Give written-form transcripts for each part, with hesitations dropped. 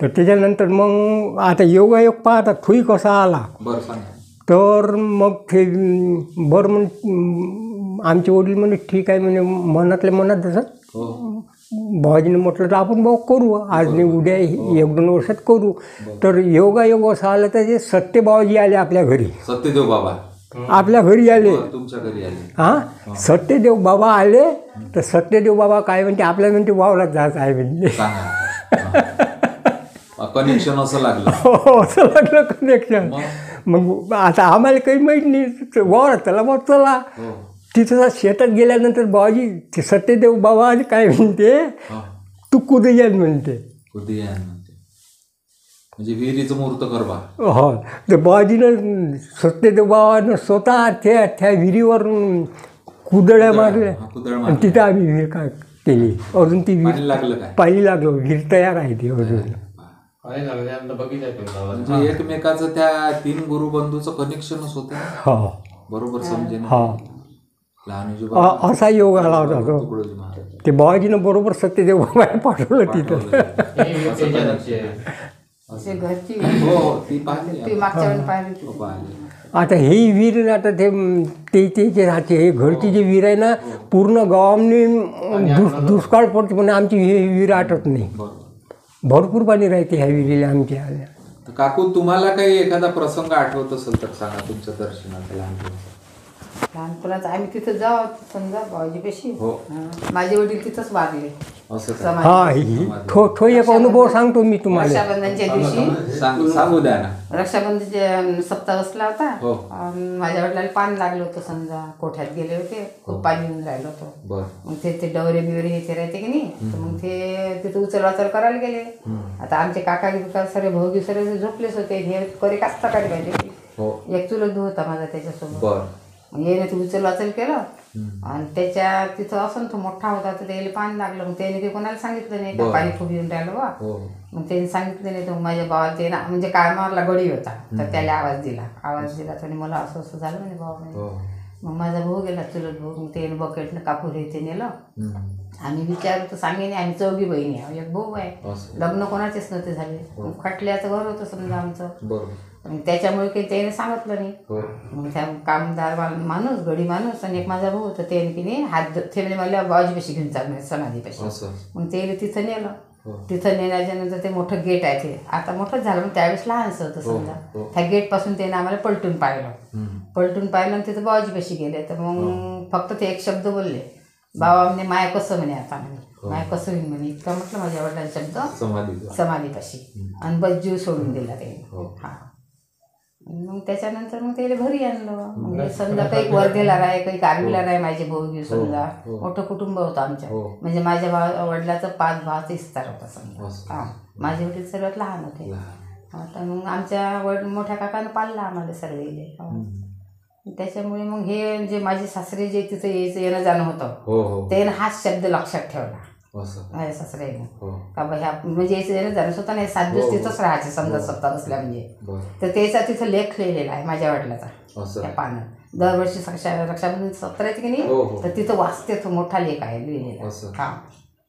तर त्याच्यानंतर मग आता योगायोग पाहता थोई कसा आला. बरं सांगा. तर मग ते बरं म्हण आमचे वडील म्हणे ठीक आहे म्हणे मनातल्या मनात जसं भावाजीने म्हटलं तर आपण भाऊ करू आज नाही उद्या 1-2 वर्षात करू. तर योगायोग असा आला तर ते सत्यभाऊजी आले आपल्या घरी. सत्यदेव बाबा आपल्या घरी आले. तुमच्या घरी आले. हां सत्यदेव बाबा आले. तर सत्यदेव बाबा काय म्हणते आपल्याला म्हणते वावरात जायचं आहे म्हणजे. कनेक्शन असं लागलं. हो असं लागलं कनेक्शन. मग आता आम्हाला काही माहीत नाही वावरात चला मग चला. तिथं शेतात गेल्यानंतर बाबाजी ते सत्यदेव बाबा आणि काय म्हणते तू कुदयान म्हणते. कुदयान म्हणते म्हणजे विहिरीचं मूर्त करवा. हो तर बाबाजीनं सत्यदेव बाबानं स्वतः त्या विहिरीवर कुदळ्या मारल्या आणि तिथं आम्ही विहीर काय केली. अजून ती विहीर लागलं काय पाणी लागलं विहीर तयार आहे ती अजून. म्हणजे एकमेकाचं त्या 3 गुरुबंधूचं कनेक्शनच होतं. हो बरोबर समजेन. हो असा योग आला होता तो. ते बाबाजीनं बरोबर सत्यदेव बाबाने पाठवलं तिथं. आता ही विहीर आता ते राहते हे घरची जी विहीर आहे ना पूर्ण गावाने दुष्काळ पडते पण आमची ही विहीर आटत नाही. भरपूर पाणी राहते ह्या विहिरीला आमच्या. काकू तुम्हाला काही एखादा प्रसंग आठवत असेल तर सांगा तुमच्या दर्शनाचा. लहानपणात आम्ही तिथं जाऊ समजा बाबाजीपाशी. माझे वडील तिथंच वारले. हा तो एक अनुभव सांगतो मी तुम्हाला. रक्षाबंधनच्या दिवशी सांगू द्या ना. रक्षाबंधनच्या सप्ताह बसला होता. माझ्या वडिलांना पाणी लागलं होतं समजा कोठ्यात गेले होते खूप पाणी येऊन राहिलं होतं. मग ते डवरे बिवरे हे राहते की नाही तर मग ते तिथं उचल वाचल करायला गेले. आता आमचे काका बिका सरे भाऊगी सरे झोपलेच होते. हे करे कास्ता काढले पाहिजे. एक चुलत भाऊ होता माझा त्याच्यासोबत. मग येणे ते उचल वाचल केलं आणि त्याच्या तिथं असं तो मोठा होता तर त्याला पाणी लागलं. मग त्याने ते कोणाला सांगितलं नाही का पाणी खूप येऊन राहिलं बा. मग त्याने सांगितलं नाही तर माझ्या भावाला ते ना म्हणजे कामाला गडी होता तर त्याला आवाज दिला तर मला असं असं झालं म्हणे भाऊ म्हणे. मग माझा भाऊ गेला चुलत भाऊ. मग त्याने बकेटनं कापूर हे ते नेलं. आम्ही विचारलं तर सांगे नाही आम्ही 4घी बहिणी आहे. एक भाऊ आहे. लग्न कोणाचेच नव्हते झाले. खटल्याचं घर होतं समजा आमचं. त्याच्यामुळे काही त्याने सांगितलं नाही. मग त्या कामदार माणूस गडी माणूस आणि एक माझा भाऊ होता त्याने की नाही हात ठेवले मला बाबाजीपाशी घेऊन चालणार समाधीपाशी. मग ते तिथं नेलं. तिथं नेल्याच्या नंतर ते मोठं गेट आहे ते आता मोठंच झालं पण त्यावेळेस लहानसं होतं समजा. त्या गेटपासून त्याने आम्हाला पलटून पाहिलं आणि तिथं बाबाजीपाशी गेले. तर मग फक्त ते एक शब्द बोलले बाबा म्हणे माया कसं म्हणे आता म्हणे माया कसं होईल म्हणे इतकं म्हटलं माझ्या वडिलांचा शब्द समाधीपाशी आणि बस जीव सोडून दिला त्याने. हा मग त्याच्यानंतर मग त्याला घरी आणलं. म्हणजे समजा काही वर्धेला राहे काही कारवीला राहे माझे भाऊ घेऊ समजा मोठं कुटुंब होतं आमच्या. म्हणजे माझ्या वडिलाचं 5 भावाचा विस्तार होता समजा. हा माझे वडील सर्वात लहान होते. आता मग आमच्या मोठ्या काकानं पाळलं आम्हाला सर्व. त्याच्यामुळे मग हे जे माझे सासरे जे तिथं यायचं येणं जाणं होतं त्यानं हाच शब्द लक्षात ठेवला माझ्या सासऱ्याने का बा ह्या म्हणजे यायचं येणं जाणं स्वतः नाही 7 दिवस तिथंच राहायचे समजा सप्ताह बसल्या म्हणजे. तर त्याचा तिथं लेख लिहिलेला आहे माझ्या वडिलाचा त्या पानात. दरवर्षी रक्षाबंधन सप्ताह येते की नाही तर तिथं वाचते तो मोठा लेख आहे लिहिलेला. हा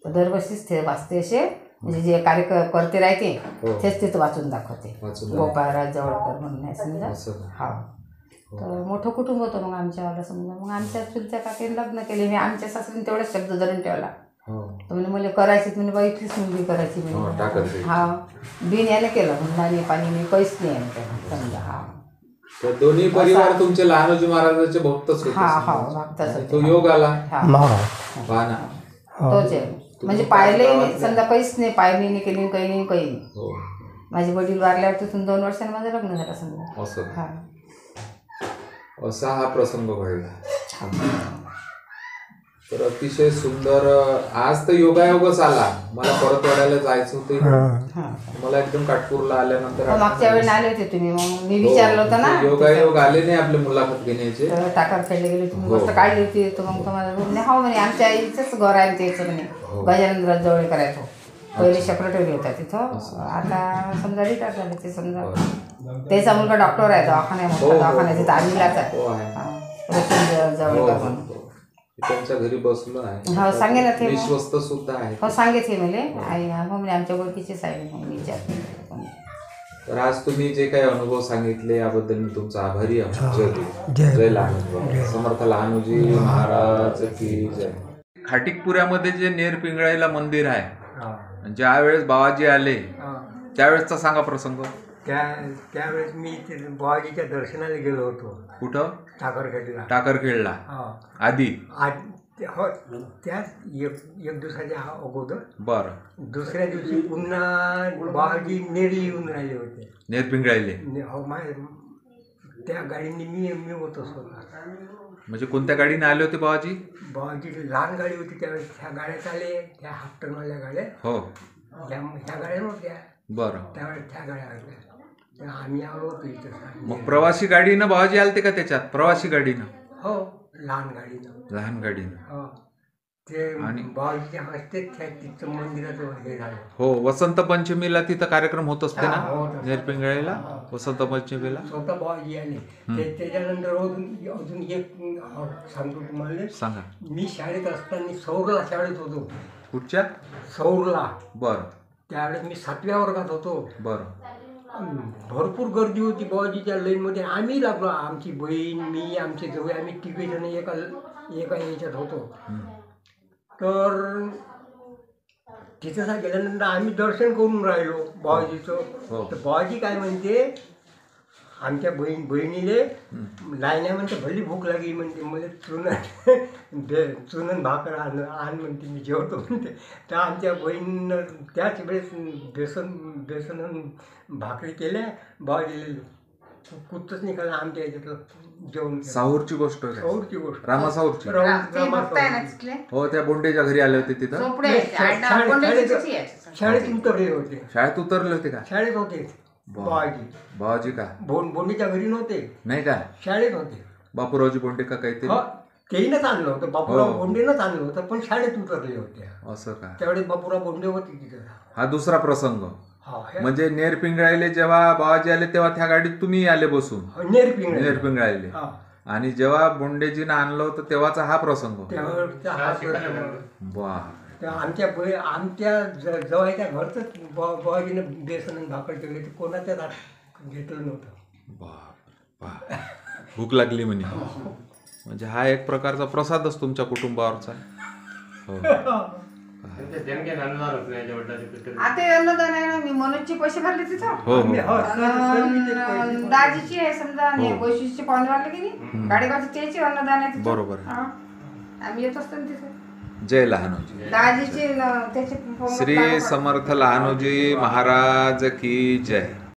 तर दरवर्षीच ते वाचते असे म्हणजे जे कार्यकर्ते राहते तेच तिथं वाचून दाखवते. गोपाळराज जवळकर म्हणून आहे समजा. हा तर मोठं कुटुंब होतं मग आमच्यावाला समजा. मग आमच्या चुलत्या काकीने लग्न केले. मी आमच्या सासरीने तेवढाच शब्द धरून ठेवला. तर म्हणजे मला करायची म्हणजे बा इथलीच मुलगी करायची म्हणजे. हा बिन याने केलं म्हणजे पाणी मी काहीच नाही समजा. हा दोन्ही परिवार तुमचे लहानोजी महाराजांचे भक्तच होते. हा तो योग आला तोच आहे म्हणजे पाहिलंही नाही समजा काहीच नाही पाहिली नाही केली काही नाही. माझे वडील वारल्यावर तिथून 2 वर्षांनी माझं लग्न झालं समजा. असा हा प्रसंग घडला. तर अतिशय सुंदर. आज तर योगायोगच आला. मला परत वाढायला जायचं होतं. मला एकदम काटपूरला आल्यानंतर मागच्या वेळेला आले होते तुम्ही. मग मी विचारलं होतं ना योगायोग आले नाही आपले मुलाखत घेण्याचे. टाकार खेळले गेले तुम्ही गोष्ट काढली होती. तर मग तुम्हाला म्हणे हो म्हणे आमच्या आईचंच घर आहे त्याचं म्हणे. गजानंदराज जवळ करायचो पहिले सेक्रेटरी होता तिथं. आता समजा रिटायर झाले ते समजा. त्याचा मुलगा डॉक्टर आहे दवाखान्यात दवाखान्यात तिथं आम्हीलाच आहे जवळ. त्यांच्या घरी बसलो आहे. हो सांगे ना ते विश्वस्त सुद्धा आहे. हो सांगेच हे मले आई हो म्हणजे आमच्या ओळखीचीच आहे मग विचार. तर आज तुम्ही जे काही अनुभव सांगितले याबद्दल मी तुमचा आभारी आहे. जय लहानोजी. समर्थ लहानोजी महाराज की जय. खाटिकपुऱ्यामध्ये जे नेरपिंगळाईला मंदिर आहे, ज्या वेळेस बाबाजी आले त्यावेळेसचा सांगा प्रसंग. त्यावेळेस मी बाबाजीच्या दर्शनाला गेलो होतो. कुठं? टाकरखेडला. टाकरखेडला आधी हो त्याच एक दिवसाच्या अगोदर. बरं. दुसऱ्या दिवशी पुन्हा बाबाजी नेरली येऊन राहिले होते. नेरपिंगळाईले हो त्या गाडीने मी होतो स्वतः. म्हणजे कोणत्या गाडीने आले होते बाबाजी? बाबाजी लहान गाडी होती त्यावेळेस. ह्या गाड्यात आले, त्या हाफ टनवाल्या गाड्या. हो ह्या गाड्या नव्हत्या. बरं. त्यावेळेस त्या गाड्या आल्या. आम्ही आलो होतो इथं. मग प्रवासी गाडीनं बाबाजी आलते का त्याच्यात? प्रवासी गाडीनं? हो लहान गाडीनं. लहान गाडीनं. हो ते आणि बाबाजीच्या हस्तेच तिथं मंदिराचं हे झालं. हो वसंत पंचमीला तिथं कार्यक्रम होत असते ना नेरपिंगळाईला. वसंत पंचमीला स्वतः बाबाजी आले. त्याच्यानंतर अजून एक सांगतो तुम्हाला. सांगा. मी शाळेत असताना सौरला शाळेत होतो. कुठच्या? सौरला. बरं. त्यावेळेस मी 7व्या वर्गात होतो. बरं. भरपूर गर्दी होती बाबाजीच्या लाईनमध्ये. आम्ही लागलो, आमची बहीण मी आमचे जवळ आम्ही तिघेजण एका याच्यात होतो. तर तिथं गेल्यानंतर आम्ही दर्शन करून राहिलो बाबाजीचं. तर बाबाजी काय म्हणते, आमच्या बहिणीले लायण्या म्हणते भल्ली भूक लागली म्हणते, मला चुनन भाकर आण म्हणते, मी जेवतो म्हणते. तर आमच्या बहिणीनं त्याच वेळेस बेसन भाकरी केल्या. बाबाजीले कुठंच निघालं आमच्या याच्यातलं जेवण. साहूरची गोष्ट. साहूरची गोष्ट. रामा साहूरची. हो त्या बोंडेच्या घरी आले होते तिथं. शाळेत उतरले होते. शाळेत उतरले होते का? शाळेत होते बाबाजी. बाबाजी का बोंडेच्या घरी नव्हते? नाही का? शाळेत होते. बापूरावजी बोंडे का काहीतरी तेहीनंच आणलं होतं. बापूराव बोंडेनंच आणलं होतं, पण शाळेत उतरले होते. असं का? त्यावेळेस बापूराव बोंडे होते तिथं. हा दुसरा प्रसंग. म्हणजे नेरपिंगळाईले जेव्हा बाबाजी आले तेव्हा त्या गाडीत तुम्ही आले बसून. नेरपिंगळाईले. आणि जेव्हा बोंडेजीनं आणलं होतं तेव्हाचा हा प्रसंग. वा. आमच्या जवळच्या घरच बाबाजीनं बेसन भाकर ठेवले, ते कोणाच्या घेतलं नव्हतं. भूक लागली म्हणे. म्हणजे हा एक प्रकारचा प्रसादच तुमच्या कुटुंबावरचा. आता अन्नदान आहे ना, मी मनोजचे पैसे भरले तिथं. दाजीची आहे समजा, वैशिष्टचे पाहुणे वाटले की नाही गाडीगावचे, त्याचे अन्नदान आहे. बरोबर. आम्ही येत असतो तिथे. जय लहानोजी. दाजीचे त्याचे श्री समर्थ लहानोजी महाराज की जय.